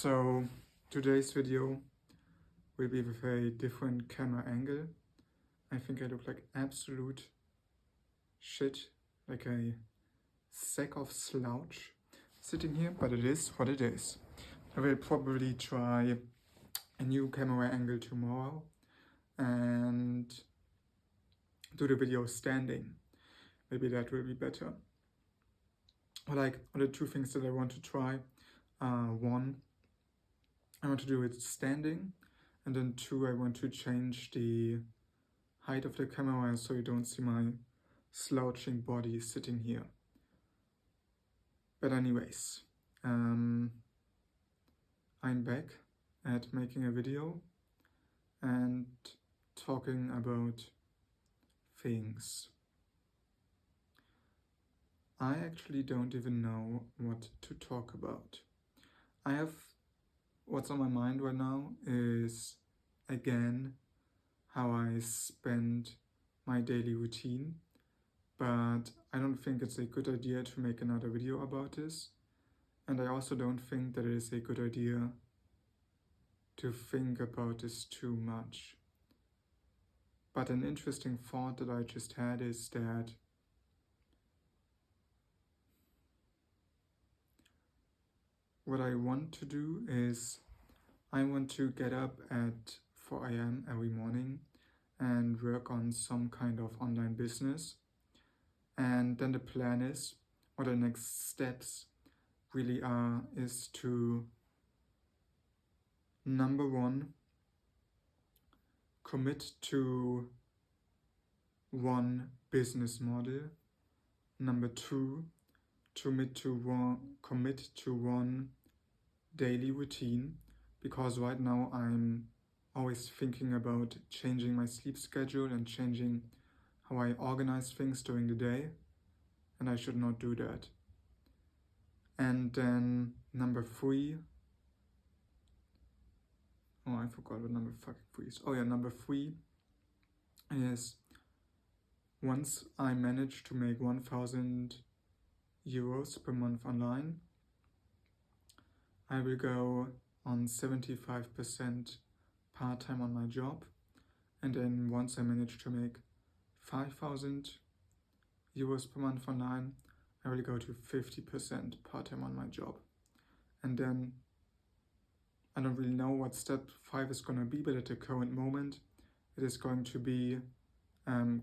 So today's video will be with a different camera angle. I think I look like absolute shit, like a sack of slouch sitting here, but it is what it is. I will probably try a new camera angle tomorrow and do the video standing. Maybe that will be better. Like the two things that I want to try. One, I want to do it standing, and then two, I want to change the height of the camera so you don't see my slouching body sitting here. But anyways, I'm back at making a video and talking about things. I actually don't even know what to talk about. What's on my mind right now is, again, how I spend my daily routine, but I don't think it's a good idea to make another video about this, and I also don't think that it is a good idea to think about this too much. But an interesting thought that I just had is that what I want to do is I want to get up at 4 a.m. every morning and work on some kind of online business. And then the plan is, or the next steps really are, is to, number one, commit to one business model. Number two, commit to one daily routine, because right now I'm always thinking about changing my sleep schedule and changing how I organize things during the day, and I should not do that. And then number three, I forgot what number fucking three is. Number three is, once I manage to make 1,000 euros per month online, I will go on 75% part-time on my job, and then once I manage to make 5,000 euros per month online, I will go to 50% part-time on my job. And then I don't really know what step 5 is going to be, but at the current moment it is going to be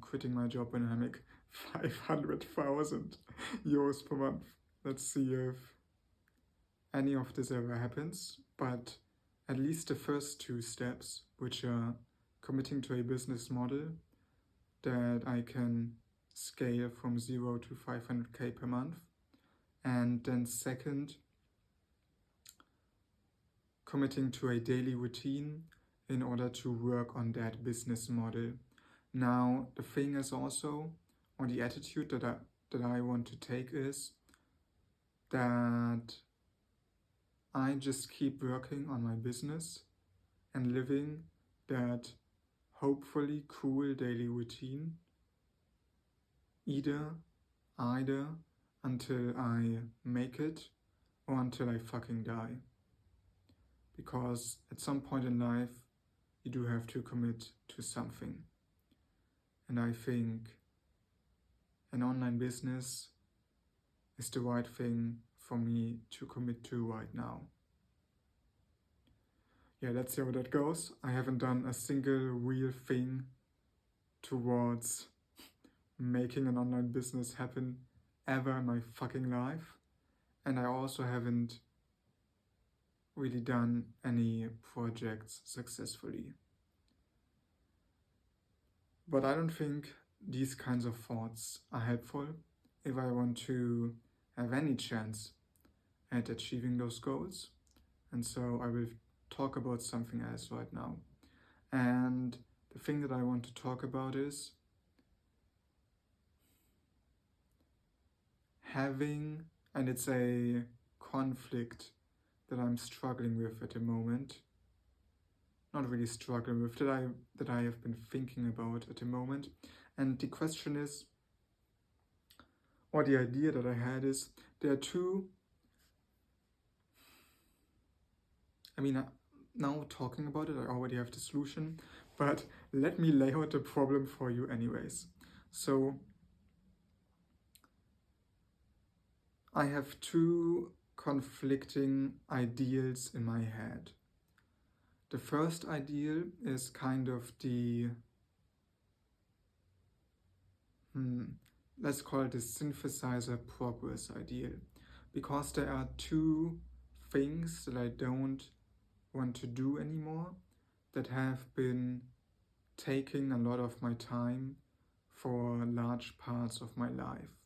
quitting my job when I make 500,000 euros per month. Let's see if any of this ever happens, but at least the first two steps, which are committing to a business model that I can scale from 0 to 500k per month, and then second, committing to a daily routine in order to work on that business model. Now, the thing is also, or the attitude that I want to take is that I just keep working on my business and living that hopefully cool daily routine either until I make it or until I fucking die. Because at some point in life you do have to commit to something. And I think an online business is the right thing for me to commit to right now. Yeah, let's see how that goes. I haven't done a single real thing towards making an online business happen ever in my fucking life. And I also haven't really done any projects successfully. But I don't think these kinds of thoughts are helpful if I want to have any chance at achieving those goals. And so I will talk about something else right now. And the thing that I want to talk about is having, and it's a conflict that I'm struggling with at the moment. Not really struggling with, that I have been thinking about at the moment. And the question is, or the idea that I had is, there are two I mean, now talking about it, I already have the solution, but let me lay out the problem for you anyways. So I have two conflicting ideals in my head. The first ideal is kind of the, let's call it the synthesizer progress ideal, because there are two things that I don't want to do anymore that have been taking a lot of my time for large parts of my life.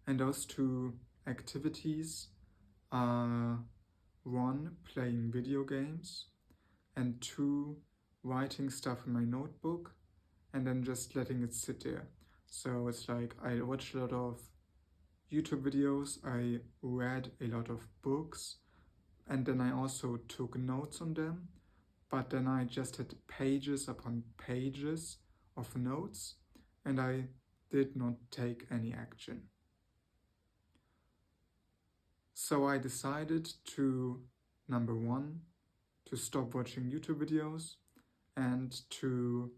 And those two activities are one, playing video games, and two, writing stuff in my notebook and then just letting it sit there. So it's like I watched a lot of YouTube videos, I read a lot of books, and then I also took notes on them, but then I just had pages upon pages of notes and I did not take any action. So I decided to, number one, to stop watching YouTube videos and to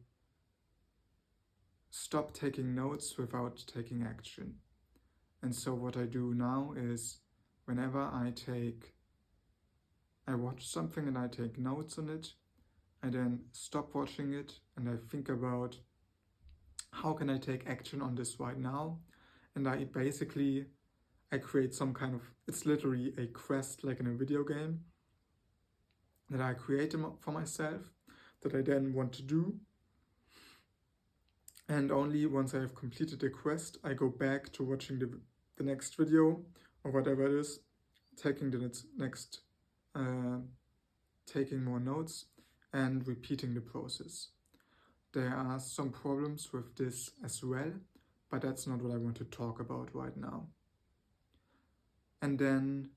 stop taking notes without taking action. And so what I do now is whenever I watch something and I take notes on it, I then stop watching it and I think about how can I take action on this right now, and I create some kind of, it's literally a quest like in a video game that I create for myself that I then want to do. And only once I have completed the quest, I go back to watching the next video or whatever it is, taking taking more notes and repeating the process. There are some problems with this as well, but that's not what I want to talk about right now. And then,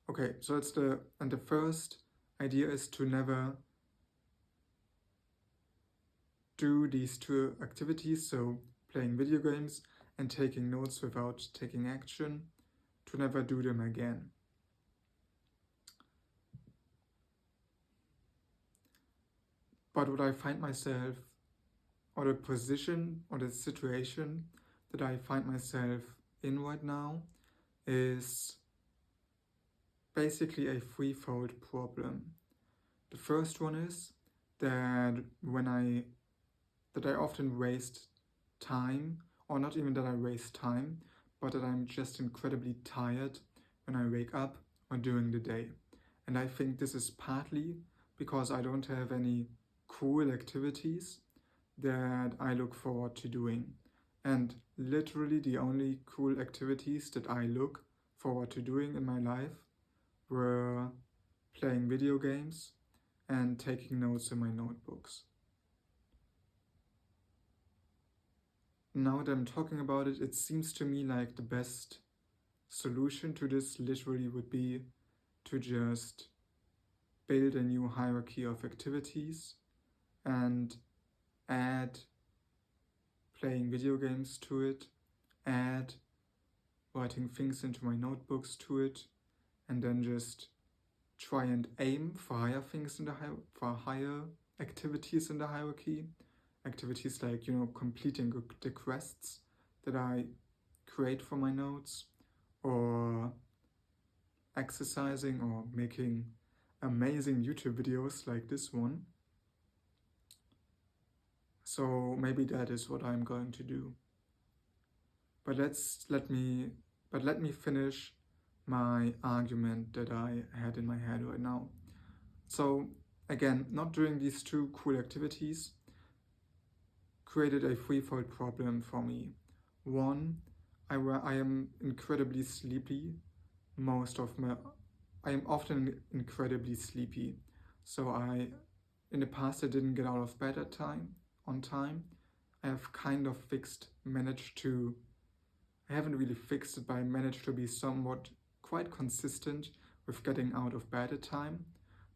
okay, so the first idea is to never do these two activities, so playing video games and taking notes without taking action, to never do them again. But what I find myself, or the position or the situation that I find myself in right now is basically a threefold problem. The first one is that I often waste time, or not even that I waste time, but that I'm just incredibly tired when I wake up or during the day. And I think this is partly because I don't have any cool activities that I look forward to doing. And literally the only cool activities that I look forward to doing in my life were playing video games and taking notes in my notebooks. Now that I'm talking about it, it seems to me like the best solution to this literally would be to just build a new hierarchy of activities and add playing video games to it, add writing things into my notebooks to it, and then just try and aim for higher things in for higher activities in the hierarchy. Activities like, completing the quests that I create for my notes, or exercising, or making amazing YouTube videos like this one. So maybe that is what I'm going to do. But let me finish my argument that I had in my head right now. So again, not doing these two cool activities created a threefold problem for me. One, I am incredibly sleepy. I am often incredibly sleepy. So in the past I didn't get out of bed on time. I haven't really fixed it, but I managed to be somewhat quite consistent with getting out of bed at time.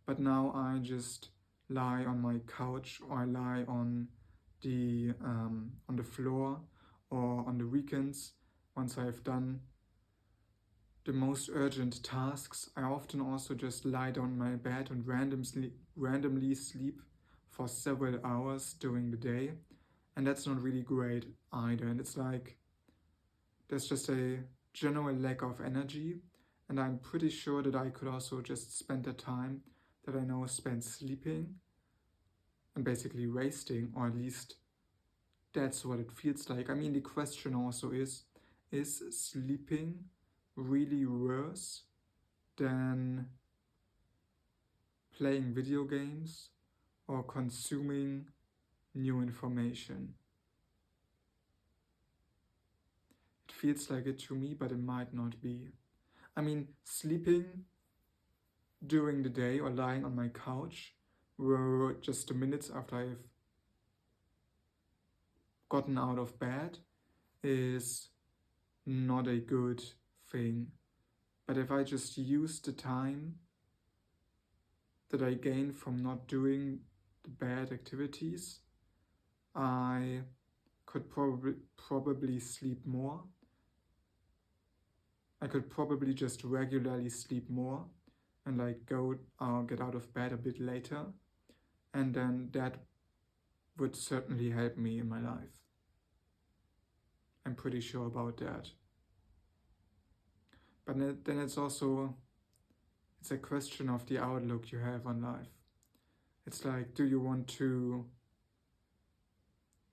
But now I just lie on my couch, or I lie on the floor, or on the weekends, once I've done the most urgent tasks, I often also just lie down in my bed and randomly sleep for several hours during the day. And that's not really great either. And it's like there's just a general lack of energy. And I'm pretty sure that I could also just spend the time that I now spend sleeping and basically wasting, or at least that's what it feels like. I mean, the question also is sleeping really worse than playing video games or consuming new information? It feels like it to me, but it might not be. I mean, sleeping during the day or lying on my couch were just the minutes after I've gotten out of bed is not a good thing. But if I just use the time that I gain from not doing the bad activities, I could probably sleep more. I could probably just regularly sleep more and like get out of bed a bit later, and then that would certainly help me in my life. I'm pretty sure about that. But then it's a question of the outlook you have on life. It's like, do you want to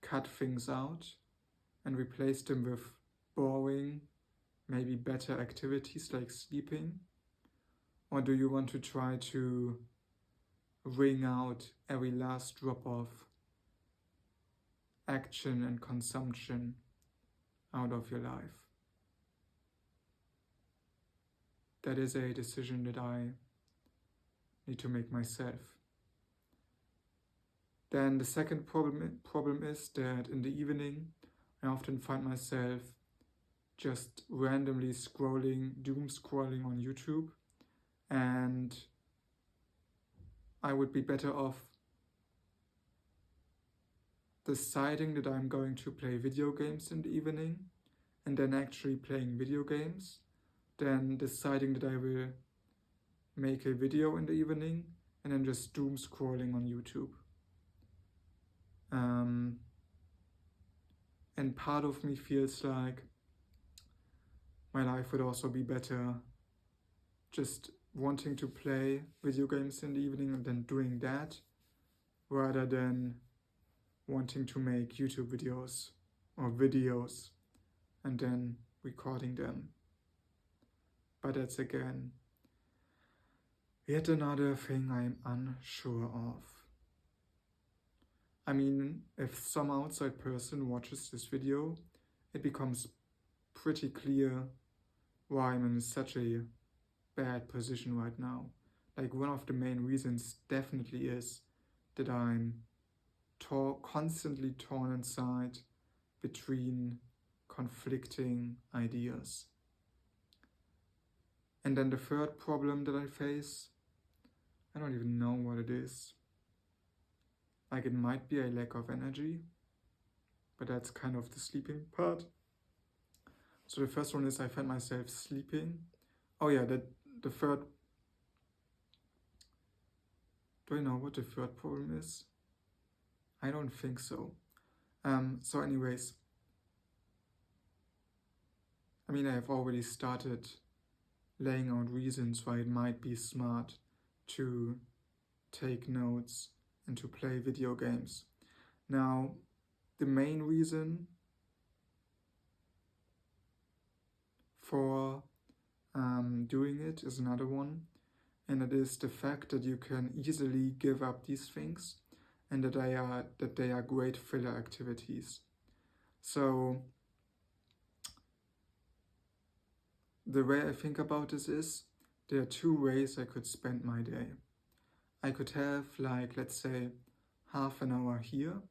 cut things out and replace them with boring, maybe better activities like sleeping? Or do you want to try to wring out every last drop of action and consumption out of your life? That is a decision that I need to make myself. Then the second problem is that in the evening, I often find myself just randomly doom scrolling on YouTube, and I would be better off deciding that I'm going to play video games in the evening and then actually playing video games than deciding that I will make a video in the evening and then just doom scrolling on YouTube. And part of me feels like my life would also be better just wanting to play video games in the evening and then doing that, rather than wanting to make YouTube videos and then recording them. But that's again yet another thing I'm unsure of. I mean, if some outside person watches this video, it becomes pretty clear why I'm in such a bad position right now. Like, one of the main reasons definitely is that I'm constantly torn inside between conflicting ideas. And then the third problem that I face, I don't even know what it is. Like, it might be a lack of energy, but that's kind of the sleeping part. So the first one is I find myself sleeping. Oh yeah, the third. Do I know what the third problem is? I don't think so. So anyways, I mean, I have already started laying out reasons why it might be smart to take notes and to play video games. Now, the main reason for doing it is another one, and it is the fact that you can easily give up these things and that they are great filler activities. So the way I think about this is there are two ways I could spend my day. I could have, like, let's say, half an hour here,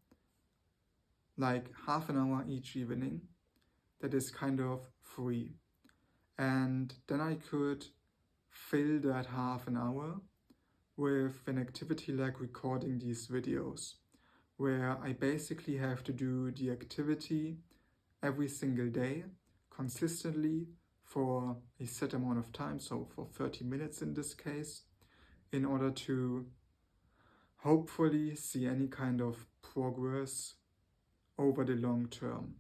like half an hour each evening, that is kind of free. And then I could fill that half an hour with an activity like recording these videos, where I basically have to do the activity every single day, consistently, for a set amount of time, so for 30 minutes in this case, in order to hopefully see any kind of progress over the long term.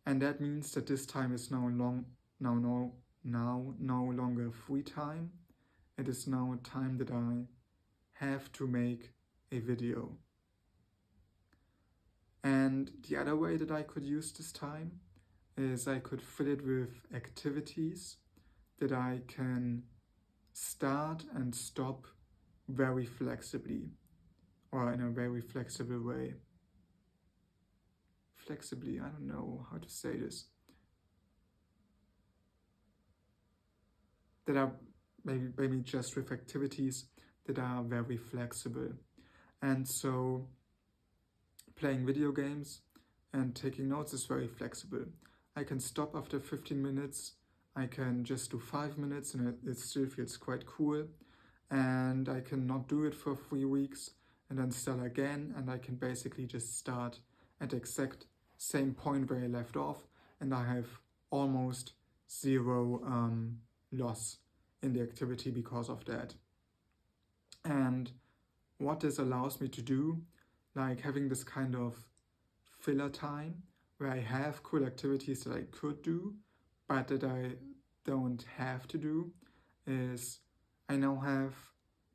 And that means that this time is no longer free time. It is now time that I have to make a video. And the other way that I could use this time is I could fill it with activities that I can start and stop very flexibly, or in a very flexible way. Flexibly, I don't know how to say this. That are maybe just with activities that are very flexible. And so playing video games and taking notes is very flexible. I can stop after 15 minutes, I can just do 5 minutes and it still feels quite cool. And I can not do it for 3 weeks and then start again, and I can basically just start at the exact same point where I left off, and I have almost zero loss in the activity because of that. And what this allows me to do, like having this kind of filler time where I have cool activities that I could do, but that I don't have to do, is I now have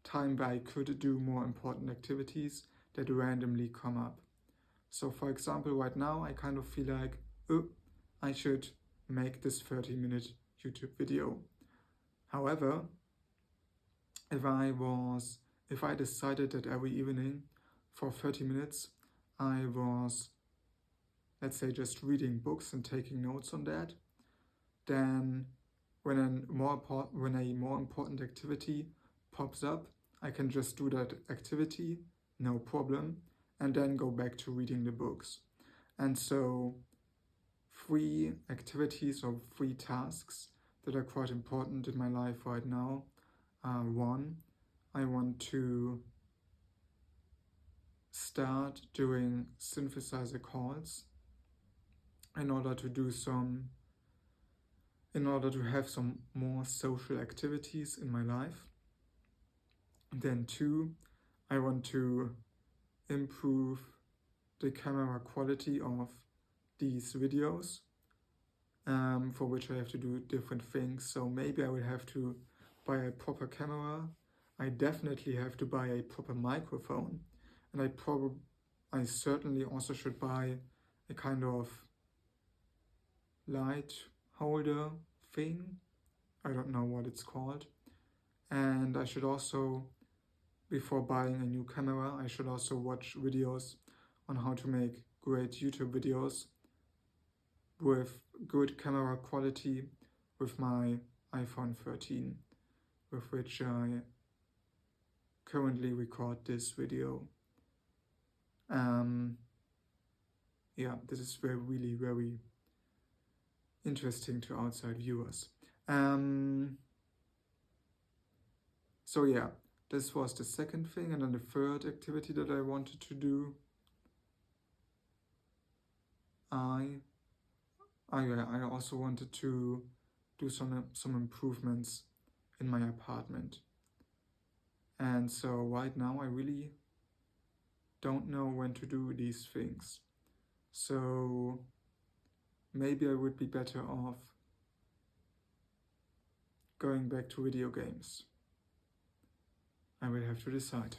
time where I could do more important activities that randomly come up. So for example, right now I kind of feel like, oh, I should make this 30-minute YouTube video. However, if I decided that every evening for 30 minutes I was, let's say, just reading books and taking notes on that, then when a more important activity pops up, I can just do that activity, no problem, and then go back to reading the books. And so 3 activities or 3 tasks that are quite important in my life right now are: 1, I want to start doing synthesizer calls in order to have some more social activities in my life. And then 2, I want to improve the camera quality of these videos, for which I have to do different things. So maybe I will have to buy a proper camera. I definitely have to buy a proper microphone, and I certainly also should buy a kind of light holder thing. I don't know what it's called. And I should also, before buying a new camera, I should also watch videos on how to make great YouTube videos with good camera quality with my iPhone 13, with which I currently record this video. Yeah, this is really very interesting to outside viewers. So yeah, this was the second thing. And then the third activity that I wanted to do, I also wanted to do some improvements in my apartment. And so right now I really don't know when to do these things. So maybe I would be better off going back to video games. I will have to decide.